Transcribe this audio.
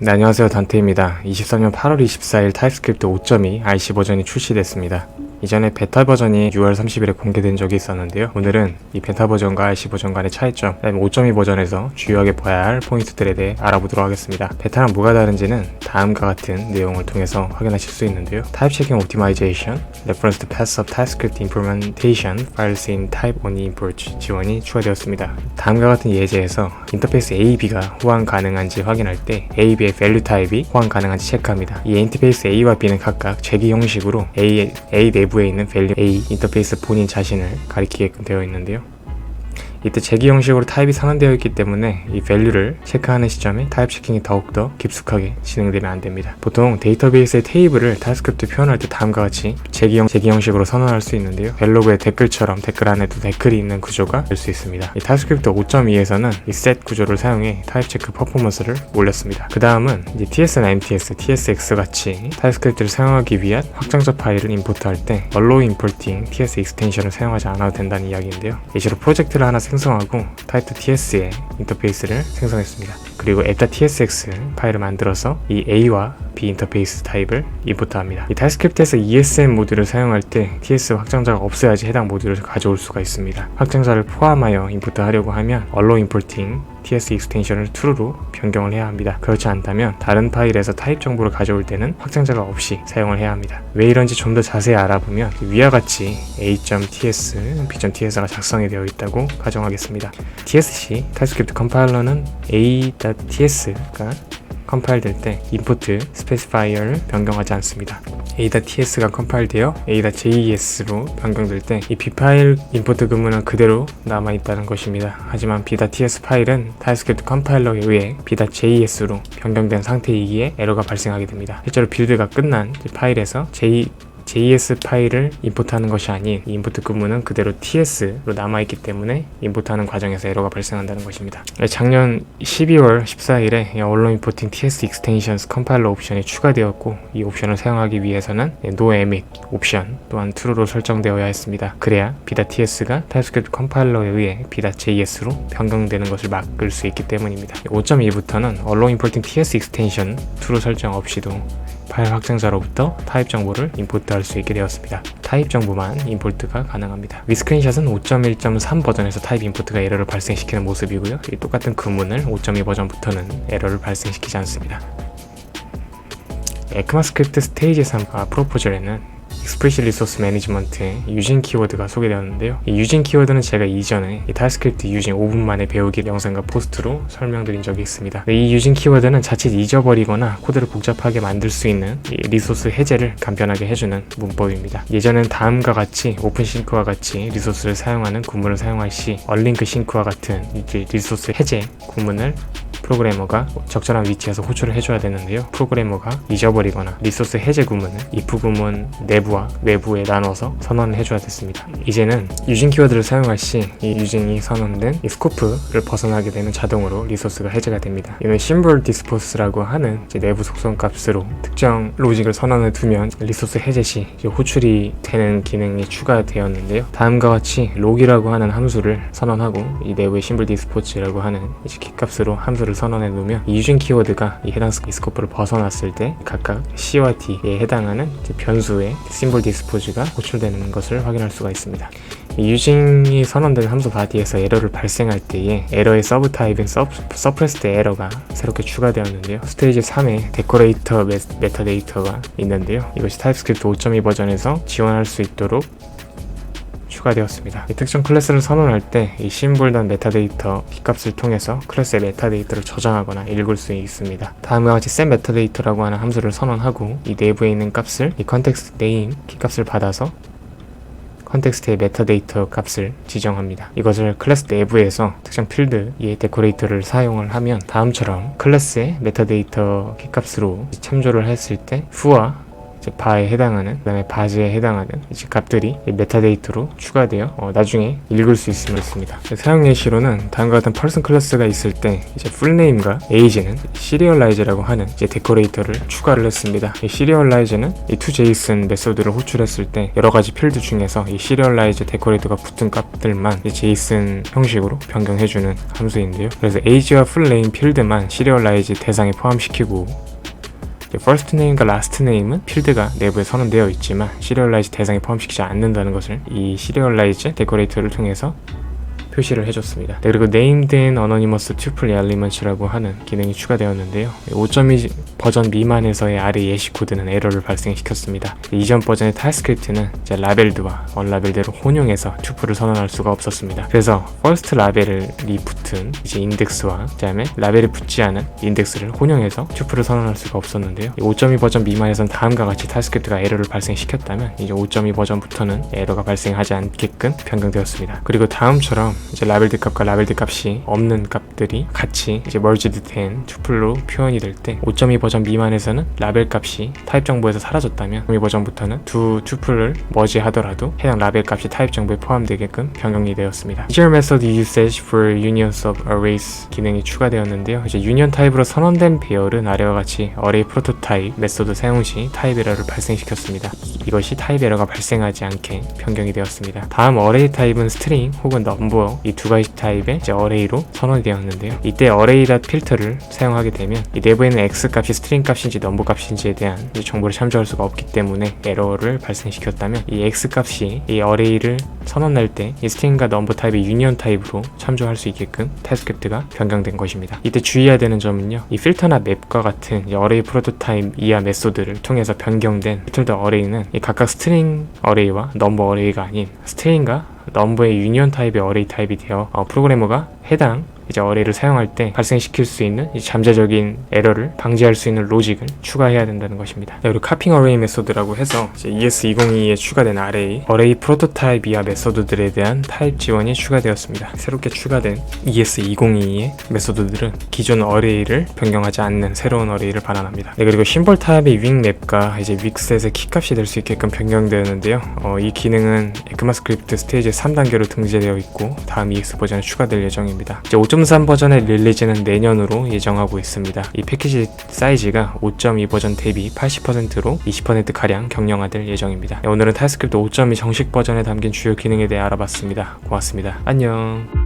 네, 안녕하세요. 단테입니다. 23년 8월 24일 타입스크립트 5.2 RC 버전이 출시됐습니다. 이전에 베타 버전이 6월 30일에 공개된 적이 있었는데요. 오늘은 이 베타 버전과 RC 버전 간의 차이점, 그다음에 5.2 버전에서 주요하게 봐야 할 포인트들에 대해 알아보도록 하겠습니다. 베타랑 뭐가 다른지는 다음과 같은 내용을 통해서 확인하실 수 있는데요. Type Checking Optimization, Reference to Paths of TypeScript Implementation, Files in Type-Only Import 지원이 추가되었습니다. 다음과 같은 예제에서 인터페이스 A, B가 호환 가능한지 확인할 때 A, B의 밸류 타입이 호환 가능한지 체크합니다. 이 인터페이스 A와 B는 각각 재기 형식으로 A 내부에 있는 밸류 A 인터페이스 본인 자신을 가리키게끔 되어 있는데요. 이때 재기 형식으로 타입이 상환되어 있기 때문에 이 밸류를 체크하는 시점에 타입 체킹이 더욱더 깊숙하게 진행되면 안됩니다. 보통 데이터베이스의 테이블을 타입스크립트 표현할 때 다음과 같이 재기 형식으로 선언할 수 있는데요. 벨로그의 댓글처럼 댓글 안에도 댓글이 있는 구조가 될 수 있습니다. 이 타입스크립트 5.2에서는 이 셋 구조를 사용해 타입 체크 퍼포먼스를 올렸습니다. 그 다음은 TS나 MTS, TSX 같이 타입스크립트를 사용하기 위한 확장자 파일을 임포트할 때 allow importing TS 익스텐션을 사용하지 않아도 된다는 이야기인데요. 예시로 프로젝트를 하나 생성하고 타입 TS의 인터페이스를 생성했습니다. 그리고 앱.tsx 파일을 만들어서 이 A와 B 인터페이스 타입을 임포트합니다. 이 타입스크립트에서 ESM 모듈을 사용할 때 TS 확장자가 없어야지 해당 모듈을 가져올 수가 있습니다. 확장자를 포함하여 임포트하려고 하면 allow importing TS 익스텐션을 true로 변경을 해야 합니다. 그렇지 않다면 다른 파일에서 타입 정보를 가져올 때는 확장자가 없이 사용을 해야 합니다. 왜 이런지 좀 더 자세히 알아보면 위와 같이 A.ts, B.ts가 작성이 되어 있다고 가정하겠습니다. TSC, 타입스크립트 컴파일러는 A.ts가 컴파일 될 때 input 스페시파이어를 변경하지 않습니다. A.ts가 컴파일되어 A.jes로 변경될 때 이 b파일 인포트 구문은 그대로 남아있다는 것입니다. 하지만 b.ts 파일은 타입스크립트 컴파일러에 의해 b.jes로 변경된 상태이기에 에러가 발생하게 됩니다. 실제로 빌드가 끝난 파일에서 JS 파일을 임포트하는 것이 아닌 이 인포트 구문은 그대로 TS로 남아있기 때문에 임포트하는 과정에서 에러가 발생한다는 것입니다. 작년 12월 14일에 Allow Importing TS Extensions 컴파일러 옵션이 추가되었고 이 옵션을 사용하기 위해서는 No Emit 옵션 또한 true로 설정되어야 했습니다. 그래야 b.ts가 타입스크립트 컴파일러에 의해 b.js로 변경되는 것을 막을 수 있기 때문입니다. 5.2부터는 Allow Importing TS Extension true 설정 없이도 파일 확장자로부터 타입 정보를 임포트할 수 있게 되었습니다. 타입 정보만 임포트가 가능합니다. 위스크린샷은 5.1.3 버전에서 타입 임포트가 에러를 발생시키는 모습이고요. 이 똑같은 구문을 5.2 버전부터는 에러를 발생시키지 않습니다. 에크마스크립트 스테이지 3 프로포절에는 Explicit Resource Management의 유진 키워드가 소개되었는데요. 이 유진 키워드는 제가 이전에 이 타입스크립트 유진 5분 만에 배우기 영상과 포스트로 설명드린 적이 있습니다. 이 유진 키워드는 자칫 잊어버리거나 코드를 복잡하게 만들 수 있는 이 리소스 해제를 간편하게 해주는 문법입니다. 예전엔 다음과 같이 오픈싱크와 같이 리소스를 사용하는 구문을 사용할 시 얼링크 싱크와 같은 리소스 해제 구문을 프로그래머가 적절한 위치에서 호출을 해줘야 되는데요. 프로그래머가 잊어버리거나 리소스 해제 구문을 if 구문 내부와 외부에 나눠서 선언을 해줘야 됐습니다. 이제는 유진 키워드를 사용할 시 이 유진이 선언된 이 스코프를 벗어나게 되면 자동으로 리소스가 해제가 됩니다. 이는 symbol dispose라고 하는 내부 속성 값으로 특정 로직을 선언해 두면 리소스 해제 시 호출이 되는 기능이 추가되었는데요. 다음과 같이 log이라고 하는 함수를 선언하고 이 내부의 symbol dispose라고 하는 키값으로 함수를 선언해 놓으면 이 유진 키워드가 이 해당 스코프를 벗어났을 때 각각 C와 D에 해당하는 변수의 symbol dispose가 호출되는 것을 확인할 수가 있습니다. 이 유진이 선언된 함수 바디에서 에러를 발생할 때에 에러의 서브 타입인 suppressed 에러가 새롭게 추가되었는데요. 스테이지 3에 데코레이터 메타데이터가 있는데요. 이것이 타입스크립트 5.2 버전에서 지원할 수 있도록 추가되었습니다. 이 특정 클래스를 선언할 때 이 심볼단 메타데이터 키값을 통해서 클래스의 메타데이터를 저장하거나 읽을 수 있습니다. 다음과 같이 set 메타데이터라고 하는 함수를 선언하고 이 내부에 있는 값을 이 컨텍스트 네임 키값을 받아서 컨텍스트의 메타데이터 값을 지정합니다. 이것을 클래스 내부에서 특정 필드의 데코레이터를 사용을 하면 다음처럼 클래스의 메타데이터 키값으로 참조를 했을 때 who와 이제 바에 해당하는, 그다음에 바즈에 해당하는 이제 값들이 메타데이터로 추가되어 나중에 읽을 수 있으면 있습니다. 사용 예시로는 다음과 같은 퍼슨 클래스가 있을 때 이제 풀네임과 에이지는 시리얼라이즈라고 하는 이제 데코레이터를 추가를 했습니다. 이 시리얼라이즈는 이 toJSON 메소드를 호출했을 때 여러 가지 필드 중에서 이 시리얼라이즈 데코레이터가 붙은 값들만 이 JSON 형식으로 변경해주는 함수인데요. 그래서 에이지와 풀네임 필드만 시리얼라이즈 대상에 포함시키고 first name과 last name은 필드가 내부에 선언되어 있지만 시리얼라이즈 대상에 포함시키지 않는다는 것을 이 시리얼라이즈 데코레이터를 통해서 표시를 해줬습니다. 네, 그리고 named in anonymous tuple elements라고 하는 기능이 추가되었는데요. 5.2 버전 미만에서의 아래 예시 코드는 에러를 발생시켰습니다. 이전 버전의 타입스크립트는 이제 라벨드와 언라벨드를 혼용해서 튜플을 선언할 수가 없었습니다. 그래서 first 라벨이 붙은 이제 인덱스와 그다음에 라벨이 붙지 않은 인덱스를 혼용해서 튜플을 선언할 수가 없었는데요. 5.2 버전 미만에서는 다음과 같이 타입스크립트가 에러를 발생시켰다면 이제 5.2 버전부터는 에러가 발생하지 않게끔 변경되었습니다. 그리고 다음처럼 이제 라벨드 값과 라벨드 값이 없는 값들이 같이 이제 merged 된 튜플로 표현이 될 때 5.2 버전 미만에서는 라벨 값이 타입 정보에서 사라졌다면 5.2 버전부터는 두 튜플을 머지하더라도 해당 라벨 값이 타입 정보에 포함되게끔 변경이 되었습니다. Integer method usage for unions of arrays 기능이 추가되었는데요. 이제 유니언 타입으로 선언된 배열은 아래와 같이 array prototype 메소드 사용 시 타입 에러를 발생시켰습니다. 이것이 타입 에러가 발생하지 않게 변경이 되었습니다. 다음 array 타입은 string 혹은 number 이 두 가지 타입의 이제 array로 선언이 되었는데요. 이때 array 필터를 사용하게 되면 이 내부에는 x 값이 string 값인지 number 값인지에 대한 이제 정보를 참조할 수가 없기 때문에 에러를 발생시켰다면 이 x 값이 이 array를 선언할 때 이 string과 number 타입의 유니언 타입으로 참조할 수 있게끔 타입스크립트가 변경된 것입니다. 이때 주의해야 되는 점은요. 이 필터나 맵과 같은 이 array 프로토타입 이하 메소드를 통해서 변경된 필터드 array는 이 각각 string array와 number array가 아닌 string과 넘버의 유니언 타입의 어레이 타입이 되어 프로그래머가 해당 이제 어레이를 사용할 때 발생시킬 수 있는 잠재적인 에러를 방지할 수 있는 로직을 추가해야 된다는 것입니다. 네, 그리고 카핑 어레이 메소드라고 해서 이제 ES202에 추가된 어레이 프로토타입 이하 메소드들에 대한 타입 지원이 추가되었습니다. 새롭게 추가된 ES202의 메소드들은 기존 어레이를 변경하지 않는 새로운 어레이를 반환합니다. 네, 그리고 심벌 타입의 윙 맵과 이제 윅셋의 키값이 될 수 있게끔 변경되었는데요. 이 기능은 에크마스크립트 스테이지 3단계로 등재되어 있고 다음 EX 버전에 추가될 예정입니다. 이제 5.3 버전의 릴리즈는 내년으로 예정하고 있습니다. 이 패키지 사이즈가 5.2 버전 대비 80%로 20%가량 경량화될 예정입니다. 오늘은 타입스크립트 5.2 정식 버전에 담긴 주요 기능에 대해 알아봤습니다. 고맙습니다. 안녕.